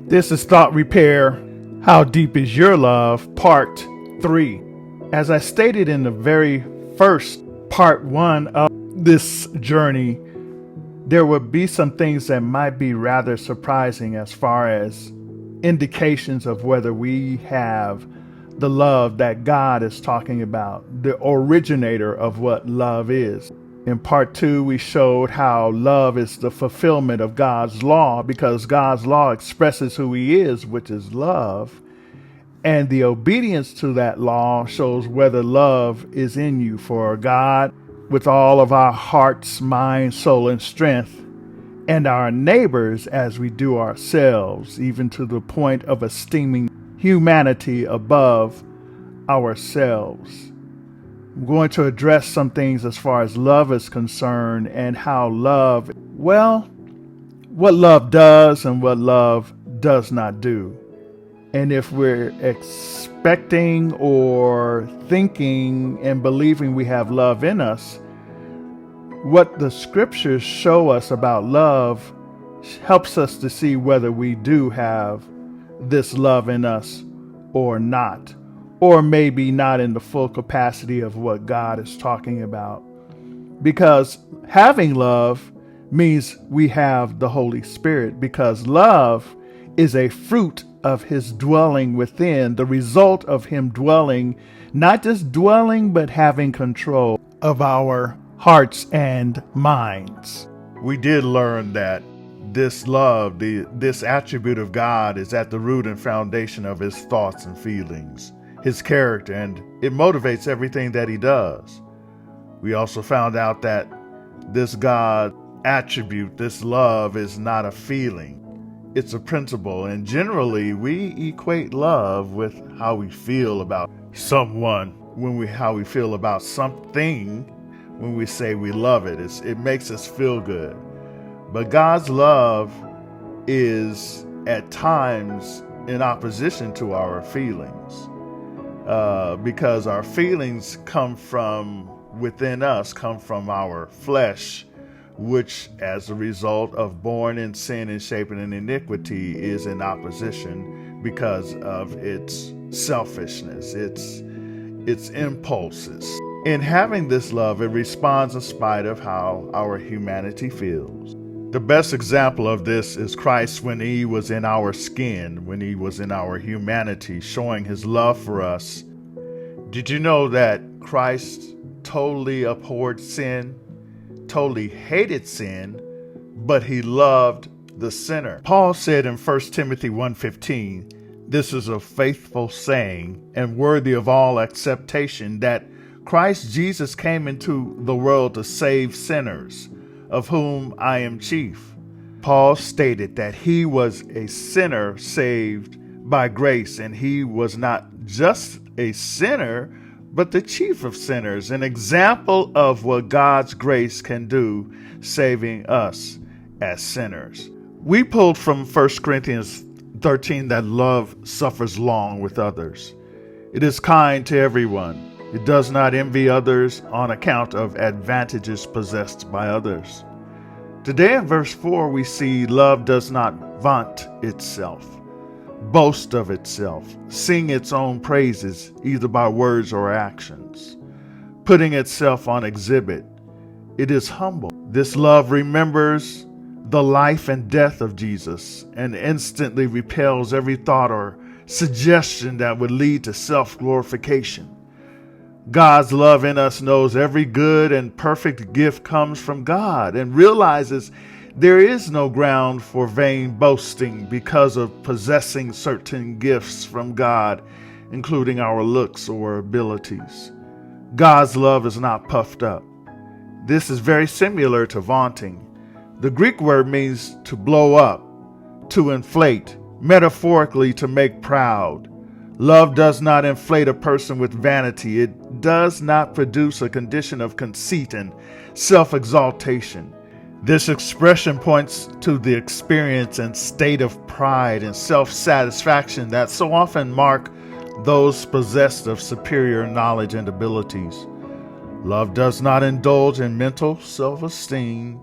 This is Thought Repair. How Deep is Your Love? Part 3. As I stated in the very first part 1 of this journey, there would be some things that might be rather surprising as far as indications of whether we have the love that God is talking about, the originator of what love is. In part 2, we showed how love is the fulfillment of God's law because God's law expresses who He is, which is love. And the obedience to that law shows whether love is in you for God with all of our hearts, mind, soul, and strength, and our neighbors as we do ourselves, even to the point of esteeming humanity above ourselves. I'm going to address some things as far as love is concerned and how love, what love does and what love does not do. And if we're expecting or thinking and believing we have love in us, what the scriptures show us about love helps us to see whether we do have this love in us or not, or maybe not in the full capacity of what God is talking about. Because having love means we have the Holy Spirit, because love is a fruit of His dwelling within, the result of Him dwelling, not just dwelling, but having control of our hearts and minds. We did learn that this love, this attribute of God, is at the root and foundation of His thoughts and feelings, His character, and it motivates everything that He does. We also found out that this God attribute, this love, is not a feeling. It's a principle, and generally we equate love with how we feel about someone, how we feel about something when we say we love it. It makes us feel good. But God's love is at times in opposition to our feelings, because our feelings come from within us, come from our flesh, which as a result of born in sin and shapen in iniquity is in opposition because of its selfishness, its impulses. In having this love, it responds in spite of how our humanity feels. The best example of this is Christ when He was in our skin, when He was in our humanity, showing His love for us. Did you know that Christ totally abhorred sin, totally hated sin, but He loved the sinner? Paul said in 1 Timothy 1:15, "This is a faithful saying and worthy of all acceptation, that Christ Jesus came into the world to save sinners, of whom I am chief." Paul stated that he was a sinner saved by grace, and he was not just a sinner, but the chief of sinners, an example of what God's grace can do, saving us as sinners. We pulled from 1 Corinthians 13 that love suffers long with others. It is kind to everyone. It does not envy others on account of advantages possessed by others. Today in verse 4, we see love does not vaunt itself, boast of itself, sing its own praises, either by words or actions, putting itself on exhibit. It is humble. This love remembers the life and death of Jesus and instantly repels every thought or suggestion that would lead to self-glorification. God's love in us knows every good and perfect gift comes from God and realizes there is no ground for vain boasting because of possessing certain gifts from God, including our looks or abilities. God's love is not puffed up. This is very similar to vaunting. The Greek word means to blow up, to inflate, metaphorically to make proud. Love does not inflate a person with vanity. It does not produce a condition of conceit and self-exaltation. This expression points to the experience and state of pride and self-satisfaction that so often mark those possessed of superior knowledge and abilities. Love does not indulge in mental self-esteem,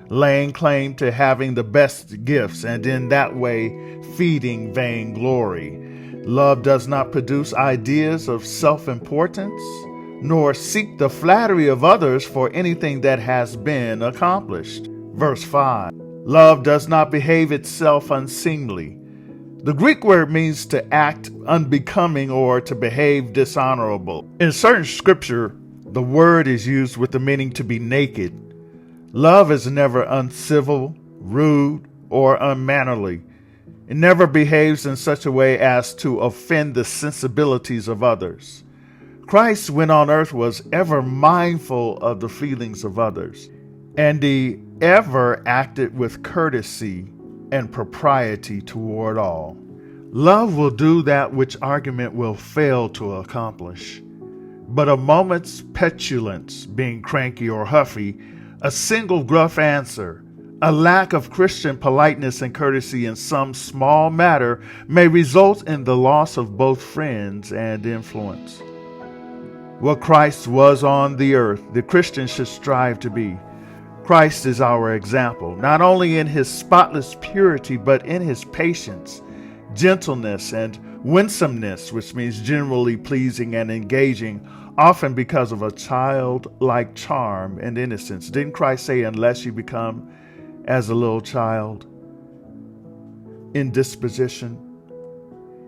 laying claim to having the best gifts and in that way feeding vainglory. Love does not produce ideas of self-importance, nor seek the flattery of others for anything that has been accomplished. Verse 5. Love does not behave itself unseemly. The Greek word means to act unbecoming or to behave dishonorable. In certain scripture, the word is used with the meaning to be naked. Love is never uncivil, rude, or unmannerly. It never behaves in such a way as to offend the sensibilities of others. Christ, when on earth, was ever mindful of the feelings of others, and he ever acted with courtesy and propriety toward all. Love will do that which argument will fail to accomplish. But a moment's petulance, being cranky or huffy, a single gruff answer, a lack of Christian politeness and courtesy in some small matter may result in the loss of both friends and influence. What Christ was on the earth, the Christian should strive to be. Christ is our example, not only in his spotless purity, but in his patience, gentleness, and winsomeness, which means generally pleasing and engaging, often because of a childlike charm and innocence. Didn't Christ say, unless you become as a little child in disposition?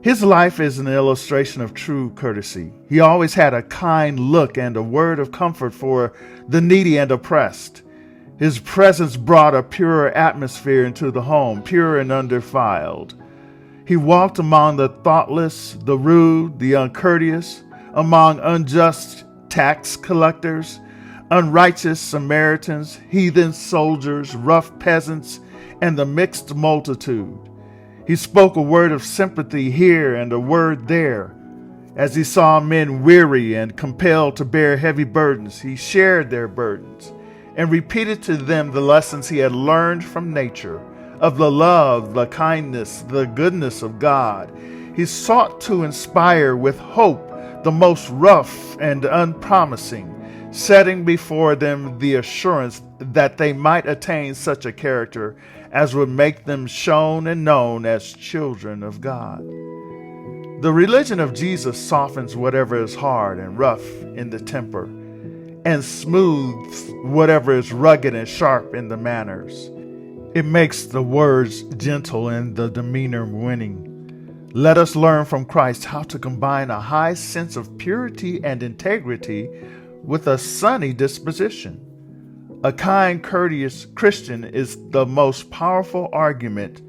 His life is an illustration of true courtesy. He always had a kind look and a word of comfort for the needy and oppressed. His presence brought a purer atmosphere into the home, pure and undefiled. He walked among the thoughtless, the rude, the uncourteous, among unjust tax collectors, unrighteous Samaritans, heathen soldiers, rough peasants, and the mixed multitude. He spoke a word of sympathy here and a word there. As he saw men weary and compelled to bear heavy burdens, he shared their burdens and repeated to them the lessons he had learned from nature of the love, the kindness, the goodness of God. He sought to inspire with hope the most rough and unpromising, setting before them the assurance that they might attain such a character as would make them shown and known as children of God. The religion of Jesus softens whatever is hard and rough in the temper, and smooths whatever is rugged and sharp in the manners. It makes the words gentle and the demeanor winning. Let us learn from Christ how to combine a high sense of purity and integrity with a sunny disposition. A kind, courteous Christian is the most powerful argument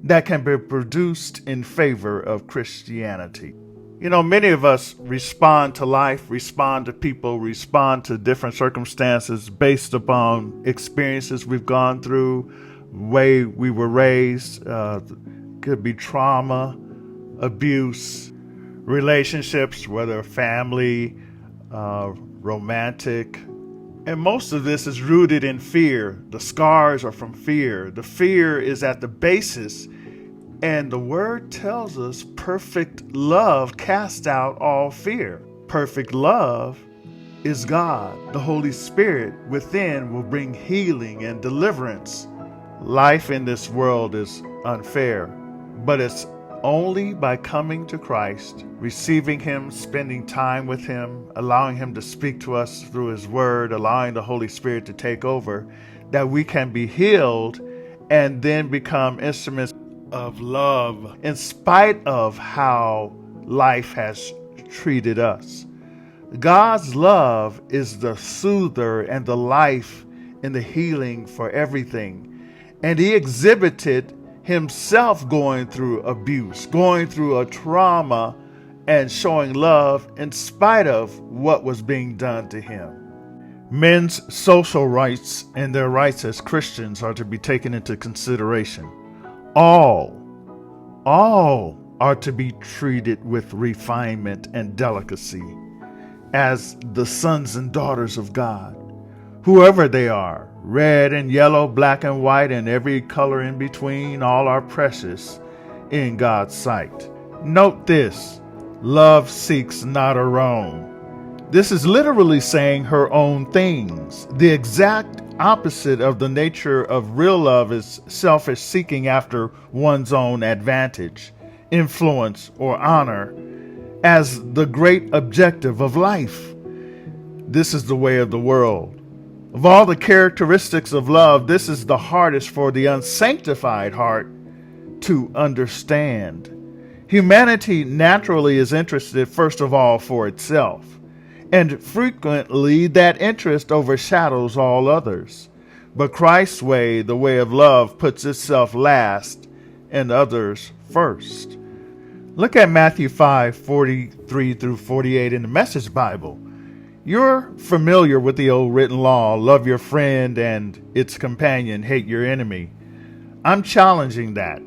that can be produced in favor of Christianity. You know, many of us respond to life, respond to people, respond to different circumstances based upon experiences we've gone through, way we were raised. Could be trauma, abuse, relationships, whether family, romantic. And most of this is rooted in fear. The scars are from fear. The fear is at the basis. And the word tells us perfect love casts out all fear. Perfect love is God. The Holy Spirit within will bring healing and deliverance. Life in this world is unfair, but it's only by coming to Christ, receiving Him, spending time with Him, allowing Him to speak to us through His Word, allowing the Holy Spirit to take over, that we can be healed and then become instruments of love in spite of how life has treated us. God's love is the soother and the life and the healing for everything. And He exhibited Himself going through abuse, going through a trauma, and showing love in spite of what was being done to Him. Men's social rights and their rights as Christians are to be taken into consideration. All are to be treated with refinement and delicacy as the sons and daughters of God, whoever they are. Red and yellow, black and white, and every color in between, all are precious in God's sight. Note this: love seeks not her own. This is literally saying her own things. The exact opposite of the nature of real love is selfish seeking after one's own advantage, influence, or honor as the great objective of life. This is the way of the world. Of all the characteristics of love, this is the hardest for the unsanctified heart to understand. Humanity naturally is interested, first of all, for itself, and frequently that interest overshadows all others. But Christ's way, the way of love, puts itself last and others first. Look at Matthew 5:43 through 48 in the Message Bible. You're familiar with the old written law, love your friend and its companion, hate your enemy. I'm challenging that.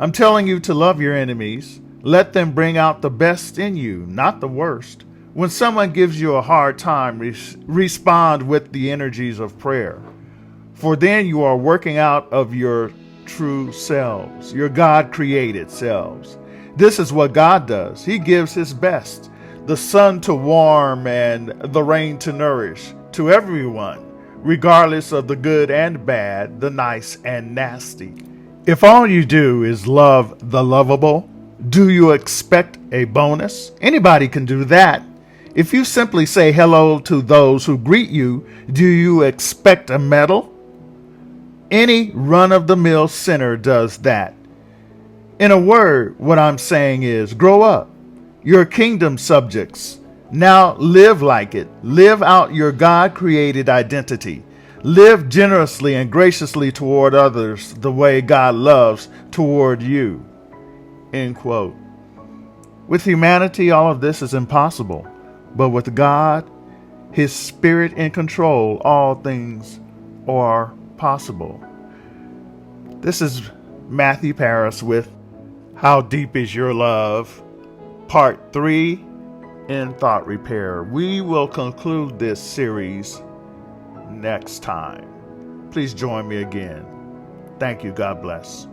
I'm telling you to love your enemies. Let them bring out the best in you, not the worst. When someone gives you a hard time, respond with the energies of prayer. For then you are working out of your true selves, your God-created selves. This is what God does. He gives his best, the sun to warm and the rain to nourish, to everyone, regardless of the good and bad, the nice and nasty. If all you do is love the lovable, do you expect a bonus? Anybody can do that. If you simply say hello to those who greet you, do you expect a medal? Any run-of-the-mill sinner does that. In a word, what I'm saying is, grow up. You're kingdom subjects. Now live like it. Live out your God-created identity. Live generously and graciously toward others the way God loves toward you. End quote. With humanity, all of this is impossible. But with God, his spirit in control, all things are possible. This is Matthew Paris with How Deep Is Your Love? Part 3 in Thought Repair. We will conclude this series next time. Please join me again. Thank you. God bless.